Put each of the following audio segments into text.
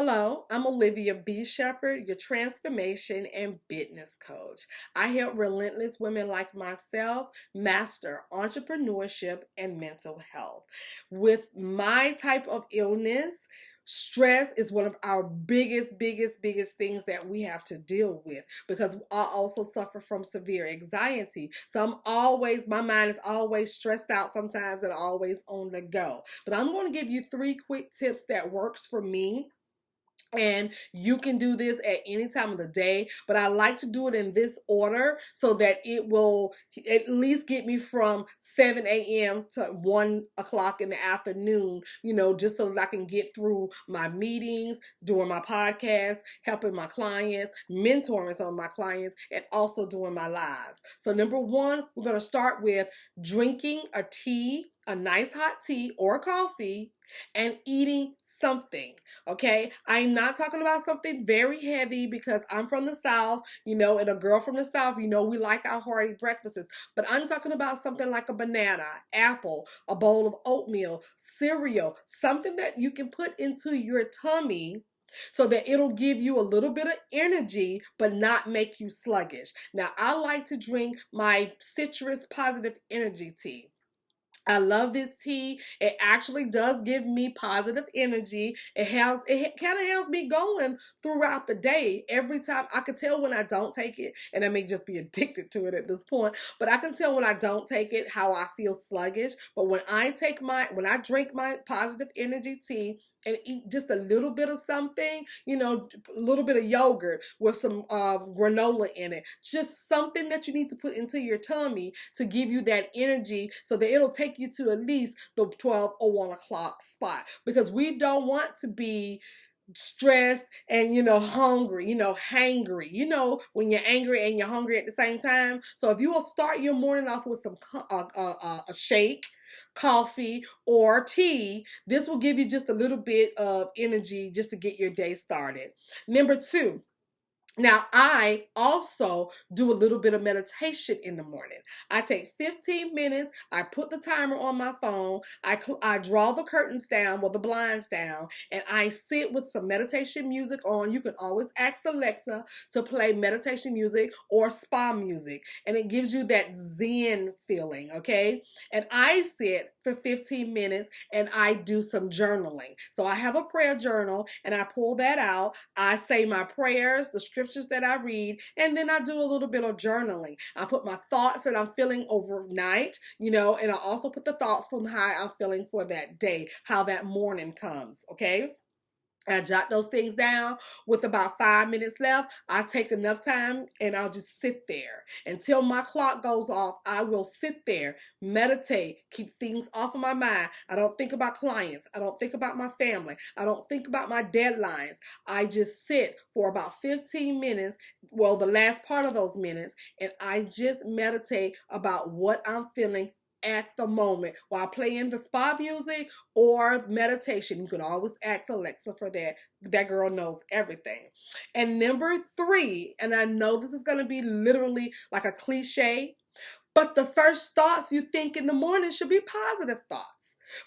Hello, I'm Olivia B. Shepherd, your transformation and business coach. I help relentless women like myself master entrepreneurship and mental health. With my type of illness, stress is one of our biggest things that we have to deal with because I also suffer from severe anxiety. So my mind is always stressed out sometimes and always on the go. But I'm going to give you 3 quick tips that works for me, and you can do this at any time of the day, but I like to do it in this order so that it will at least get me from 7 a.m. to 1 o'clock in the afternoon, just so that I can get through my meetings, doing my podcast, helping my clients, mentoring some of my clients, and also doing my lives. So number one, we're going to start with drinking a tea, a nice hot tea or coffee, and eating something. Okay, I'm not talking about something very heavy because I'm from the South, and a girl from the South, we like our hearty breakfasts. But I'm talking about something like a banana, apple, a bowl of oatmeal, cereal, something that you can put into your tummy so that it'll give you a little bit of energy but not make you sluggish. Now, I like to drink my citrus positive energy tea. I love this tea. It actually does give me positive energy. It kind of has me going throughout the day. Every time I can tell when I don't take it, and I may just be addicted to it at this point, but I can tell when I don't take it how I feel sluggish. But when I drink my positive energy tea and eat just a little bit of something, a little bit of yogurt with some granola in it, just something that you need to put into your tummy to give you that energy so that it'll take you to at least the 12 or 1 o'clock spot, because we don't want to be stressed and hungry, hangry, when you're angry and you're hungry at the same time. So if you will start your morning off with some a shake, coffee, or tea, this will give you just a little bit of energy just to get your day started. Number two, now, I also do a little bit of meditation in the morning. I take 15 minutes. I put the timer on my phone. I draw the curtains down, well, the blinds down, and I sit with some meditation music on. You can always ask Alexa to play meditation music or spa music, and it gives you that Zen feeling, okay? And I sit for 15 minutes and I do some journaling. So I have a prayer journal and I pull that out. I say my prayers, the scriptures that I read, and then I do a little bit of journaling. I put my thoughts that I'm feeling overnight, and I also put the thoughts from how I'm feeling for that day, how that morning comes, okay? I jot those things down. With about 5 minutes left, I take enough time and I'll just sit there until my clock goes off. I will sit there, meditate, keep things off of my mind. I don't think about clients. I don't think about my family. I don't think about my deadlines. I just sit for about 15 minutes, well, the last part of those minutes, and I just meditate about what I'm feeling at the moment while playing the spa music or meditation. You can always ask Alexa for that. That girl knows everything. And number three, and I know this is going to be literally like a cliche, but the first thoughts you think in the morning should be positive thoughts.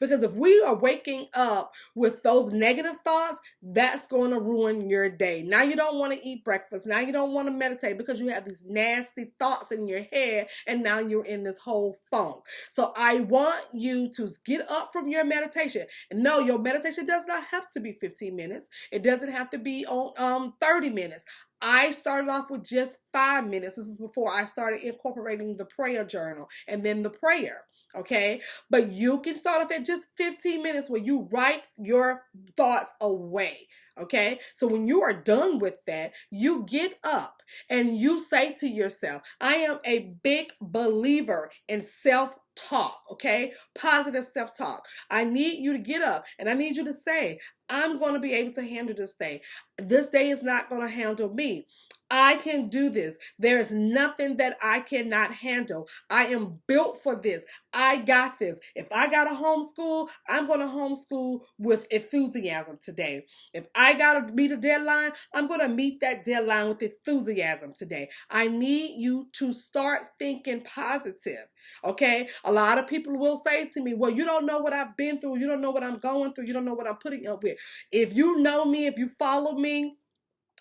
Because if we are waking up with those negative thoughts, that's going to ruin your day. Now you don't want to eat breakfast. Now you don't want to meditate because you have these nasty thoughts in your head, and now you're in this whole funk. So I want you to get up from your meditation. And no, your meditation does not have to be 15 minutes. It doesn't have to be on 30 minutes. I started off with just 5 minutes. This is before I started incorporating the prayer journal and then the prayer. Okay. But you can start off at just 15 minutes where you write your thoughts away. Okay. So when you are done with that, you get up and you say to yourself, I am a big believer in self-talk. Okay. Positive self-talk. I need you to get up and I need you to say, I'm going to be able to handle this day. This day is not going to handle me. I can do this. There's nothing that I cannot handle. I am built for this. I got this. If I got to homeschool, I'm going to homeschool with enthusiasm today. If I got to meet a deadline, I'm going to meet that deadline with enthusiasm today. I need you to start thinking positive. Okay? A lot of people will say to me, well, you don't know what I've been through. You don't know what I'm going through. You don't know what I'm putting up with. If you know me, if you follow me,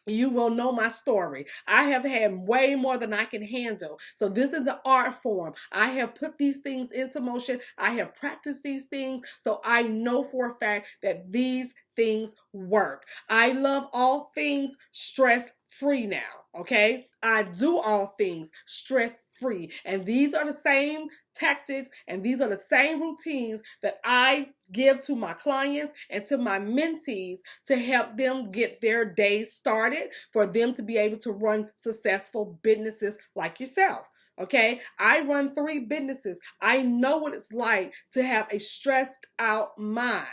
you will know my story. I have had way more than I can handle. So this is an art form. I have put these things into motion. I have practiced these things. So I know for a fact that these things work. I love all things stress free now. Okay. I do all things stress free. And these are the same tactics and these are the same routines that I give to my clients and to my mentees to help them get their day started, for them to be able to run successful businesses like yourself. Okay, I run 3 businesses. I know what it's like to have a stressed out mind.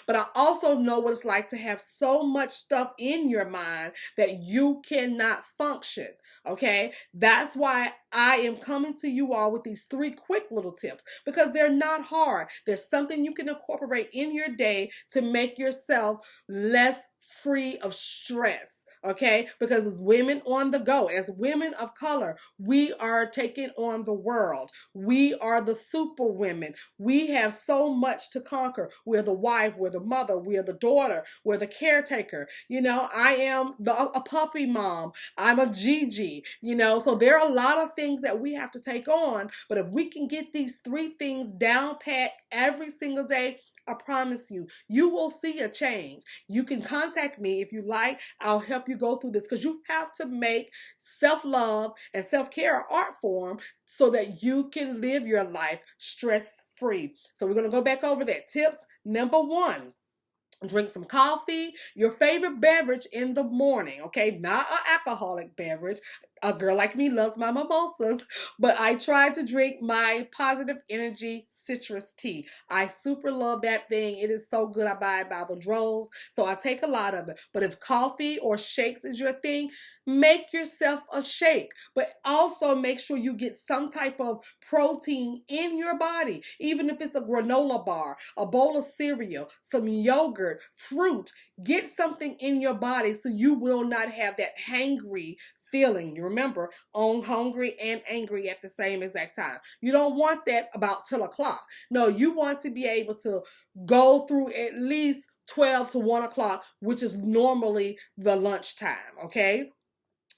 But I also know what it's like to have so much stuff in your mind that you cannot function. Okay. That's why I am coming to you all with these 3 quick little tips, because they're not hard. There's something you can incorporate in your day to make yourself less free of stress. Okay, because as women on the go, as women of color, we are taking on the world. We are the super women. We have so much to conquer. We're the wife, we're the mother, we're the daughter, we're the caretaker. You know, I am a puppy mom. I'm a Gigi, you know, so there are a lot of things that we have to take on. But if we can get these 3 things down pat every single day, I promise you, you will see a change. You can contact me if you like. I'll help you go through this, because you have to make self-love and self-care an art form so that you can live your life stress-free. So we're going to go back over that. Tips number 1. Drink some coffee, your favorite beverage in the morning, okay? Not an alcoholic beverage. A girl like me loves my mimosas, but I try to drink my positive energy citrus tea. I super love that thing. It is so good. I buy it by the droves, so I take a lot of it. But if coffee or shakes is your thing, make yourself a shake, but also make sure you get some type of protein in your body, even if it's a granola bar, a bowl of cereal, some yogurt, fruit. Get something in your body so you will not have that hangry feeling. You remember, on hungry and angry at the same exact time. You don't want that about 10 o'clock. No, you want to be able to go through at least 12 to 1 o'clock, which is normally the lunchtime, okay?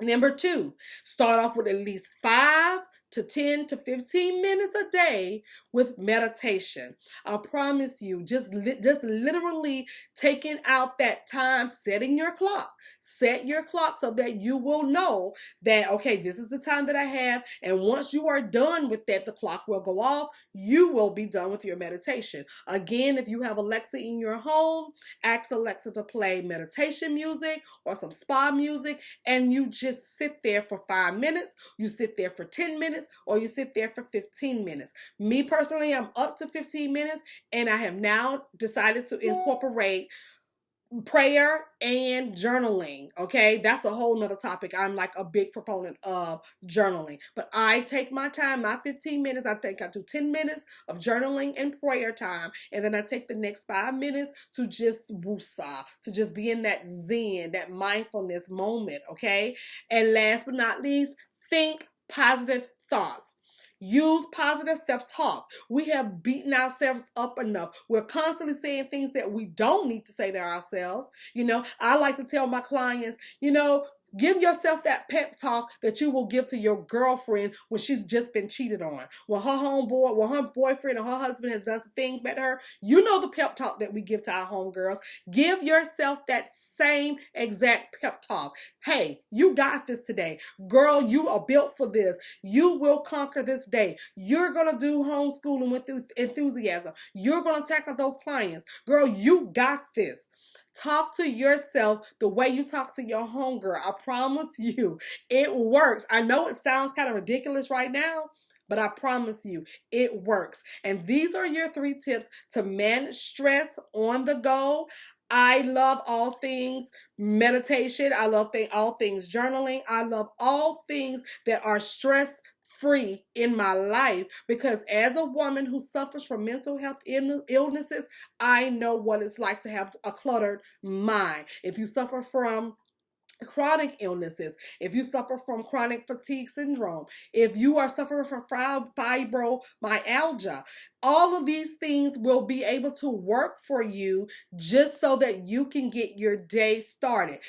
Number 2, start off with at least 5 to 10 to 15 minutes a day with meditation. I promise you, just literally taking out that time, setting your clock. Set your clock so that you will know that, okay, this is the time that I have. And once you are done with that, the clock will go off. You will be done with your meditation. Again, if you have Alexa in your home, ask Alexa to play meditation music or some spa music, and you just sit there for 5 minutes, you sit there for 10 minutes, or you sit there for 15 minutes. Me personally, I'm up to 15 minutes, and I have now decided to incorporate prayer and journaling. Okay, that's a whole nother topic. I'm like a big proponent of journaling, but I take my time, my 15 minutes. I think I do 10 minutes of journaling and prayer time, and then I take the next 5 minutes to just woosah, to just be in that zen, that mindfulness moment. Okay, and last but not least, think positive thoughts. Use positive self-talk. We have beaten ourselves up enough. We're constantly saying things that we don't need to say to ourselves. You know, I like to tell my clients, you know, give yourself that pep talk that you will give to your girlfriend when she's just been cheated on. When her homeboy, when her boyfriend or her husband has done some things bad to her, you know the pep talk that we give to our homegirls. Give yourself that same exact pep talk. Hey, you got this today. Girl, you are built for this. You will conquer this day. You're going to do homeschooling with enthusiasm. You're going to tackle those clients. Girl, you got this. Talk to yourself the way you talk to your homegirl. I promise you, it works. I know it sounds kind of ridiculous right now, but I promise you, it works. And these are your 3 tips to manage stress on the go. I love all things meditation. I love all things journaling. I love all things that are stress free in my life, because as a woman who suffers from mental health illnesses, I know what it's like to have a cluttered mind. If you suffer from chronic illnesses, if you suffer from chronic fatigue syndrome, if you are suffering from fibromyalgia, all of these things will be able to work for you just so that you can get your day started.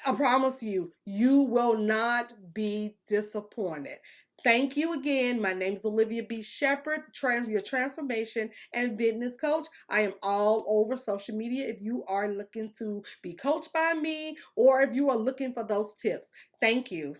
I promise you, you will not be disappointed. Thank you again. My name is Olivia B. Shepherd, your transformation and business coach. I am all over social media if you are looking to be coached by me or if you are looking for those tips. Thank you.